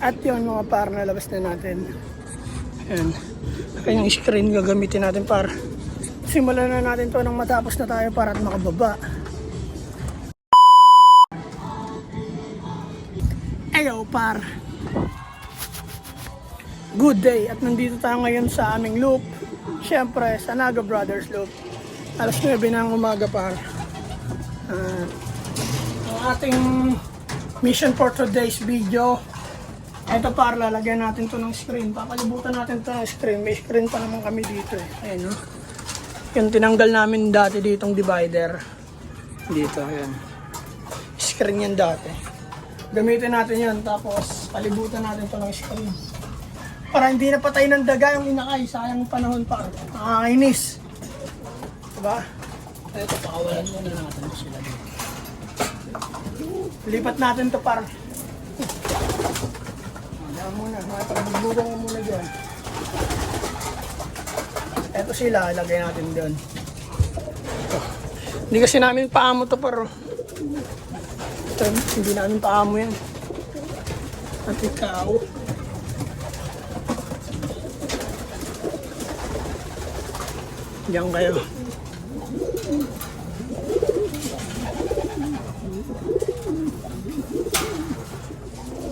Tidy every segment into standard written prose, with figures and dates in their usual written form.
At yun mga par, nalabas na natin. Ayan. Kanyang screen gagamitin natin par. Simulan na natin to nang matapos na tayo para at makababa. Ayo par. Good day at nandito tayo ngayon sa aming loop. Siyempre sa Naga Brothers loop. Alas 9 ng umaga par. Ang ating mission for today's video. Ito par, lalagyan natin to ng screen. Papalibutan natin to ng screen. May screen pa naman kami dito eh. Ayan no. Yung tinanggal namin dati ditong divider. Dito, ayan. Screen yan dati. Gamitin natin yan. Tapos palibutan natin to ng screen. Para hindi na patay ng daga yung inakay. Sayang panahon par. Nakakainis. Diba? Ito, pakawalan muna natin sila dito. Lipat natin to par. Muna, pagbubugan mo muna dyan. Eto sila, lagay natin dyan. Hindi kasi namin paamo to pero ito, hindi namin paamo yan. At ikaw diyan kayo.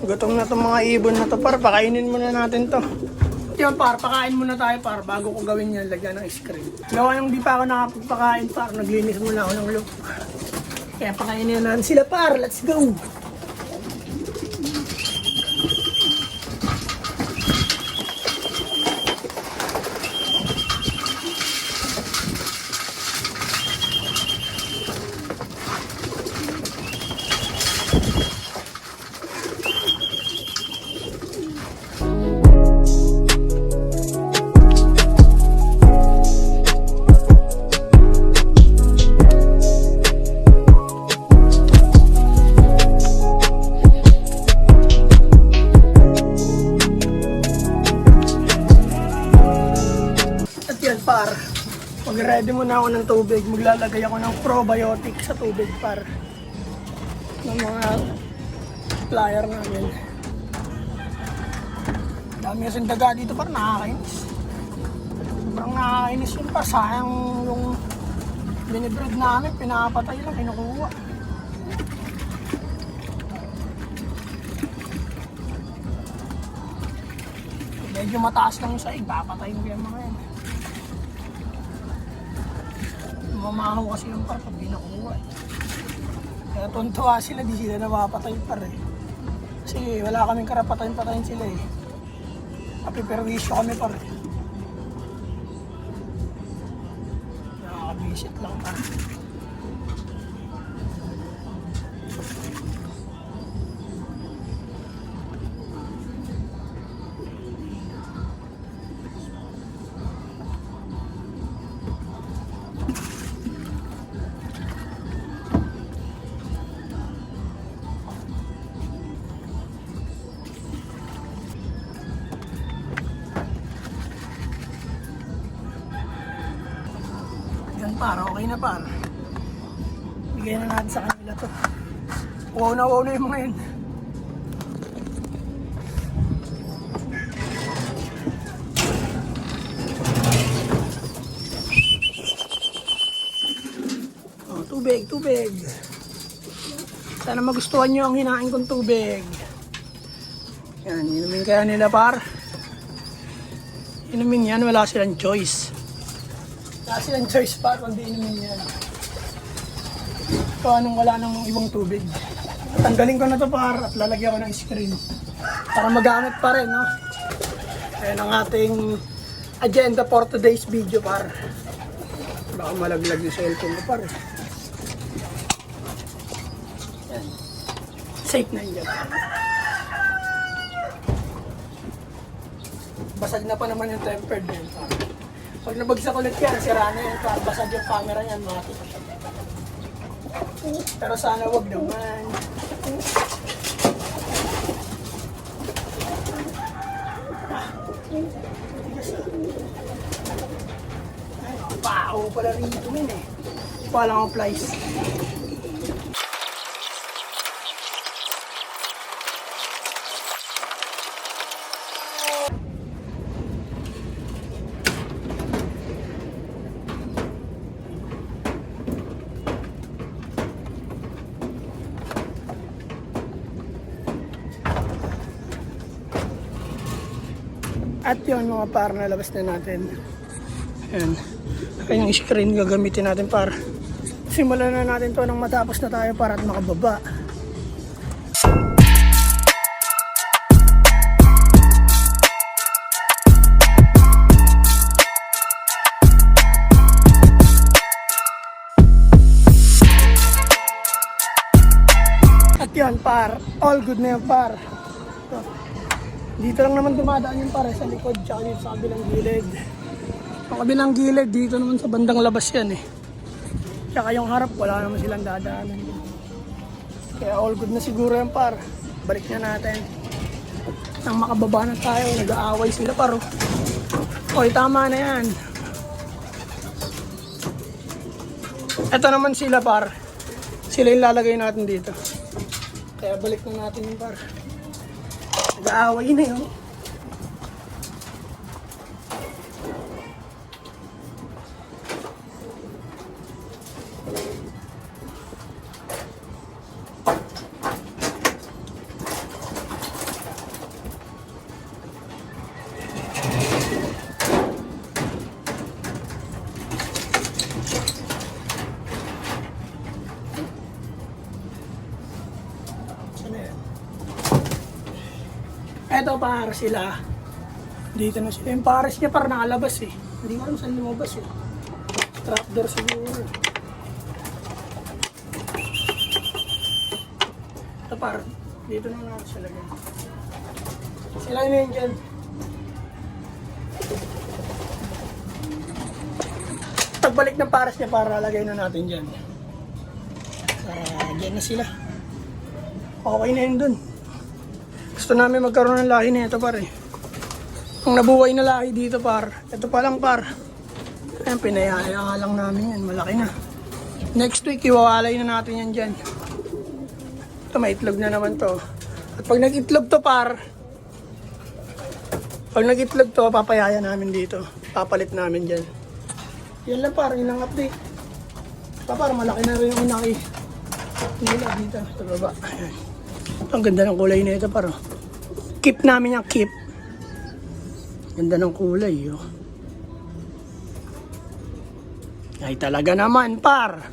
Gutom na itong mga ibon na to par, pakainin muna natin to. Yan par, pakain muna tayo par, bago ko gawin yan, lagyan ng screen. Gawa nung di pa ako nakapagpakain par, naglinis muna ako ng loop. Kaya pakainin natin sila par, let's go! Par, mag-ready muna ako ng tubig, maglalagay ako ng probiotic sa tubig par ng mga plier namin. Dami kasing daga dito par, nakakainis. Sobrang nakakainis yun par, sayang yung binibreed namin, pinapatay lang, kinukuha. Medyo mataas lang yung saig, papatay mo yung mga yan. Mamahaw kasi yung par pag binakuha eh. Kaya tuntua sila, di sila napapatay par eh. Kasi wala kaming karapatayin-patayin sila eh. Kapiperwisyo kami par eh. Nakakabisit lang par. Par, okay na par. Bigyan na natin sa kanila to. Wow na yung mga yun. Oh, tubig. Sana magustuhan nyo ang hinain kong tubig. Yan, inumin kaya nila par. Inumin yan, wala silang choice. Kasi ang choice pa kung di inumin yan. So anong wala nang ibang tubig. Tanggalin ko na to par at lalagyan ko ng screen. Para magamit pa rin no. Ayan ang ating agenda for today's video par. Baka malaglag yung cellphone ko par. Ayan. Safe na yun. Basag na pa naman yung tempered din par. Pag nabagsak ulit yan, sira na yan, basag yung camera yan, mga tito. Pero sana wag naman. Pao pala rito min eh. Palang ang flies. At yun mga par, nalabas na natin. Ayan. Kanyang screen gagamitin natin par. Simulan na natin to nang matapos na tayo para at makababa. At yan par, all good na yan par. So, dito lang naman dumadaan yung par sa likod tsaka dito sa kabilang gilid. Sa kabilang gilid, dito naman sa bandang labas yan eh. Tsaka yung harap, wala naman silang dadaanan. Kaya all good na siguro yan par. Balik na natin. Nang makababa na tayo, nag-aaway sila par. Oy, tama na yan. Ito naman sila par. Sila yung lalagay natin dito. Kaya balik na natin yung par. Nag-aaway na yun. Eto par sila. Dito na sila. Yung pares niya par nakalabas eh. Hindi ko alam saan lumabas eh. Trapdoor siguro. Ito par. Dito na natin sila lagyan. Sila na yun dyan. Pagbalik ng pares niya para lagay na natin dyan. Dyan na sila. Okay na yun dun. Gusto namin magkaroon ng lahi na ito par eh. Ang nabuhay na lahi dito par. Ito pa lang par. Ayan, pinayaya lang namin yan. Malaki na. Next week, iwawalay na natin yan dyan. Ito, may itlog na naman to. At pag nag-itlog to par, papayaya namin dito. Papalit namin dyan. Yan lang par, yun ang update. Par, malaki na rin yung unaki. Nila dito, sa baba. Ayan. Ang ganda ng kulay na ito par. Keep namin yung keep. Ganda ng kulay. Oh. Ay talaga naman par.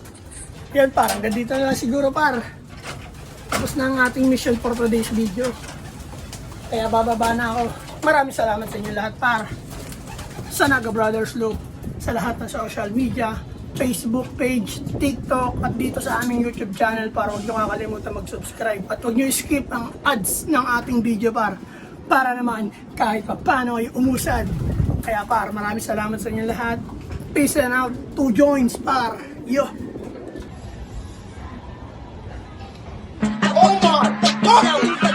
Yan par. Hanggang dito na lang siguro par. Tapos na ang ating mission for today's video. Kaya bababa na ako. Maraming salamat sa inyo lahat par. Sa Naga Brothers Loop. Sa lahat ng social media. Facebook page, TikTok, at dito sa aming YouTube channel para huwag nyo kakalimutan mag-subscribe at huwag nyo skip ang ads ng ating video para naman kahit pa paano ay umusad. Kaya par, maraming salamat sa inyo lahat. Peace and out, 2 joints par. Yo! Oh my God!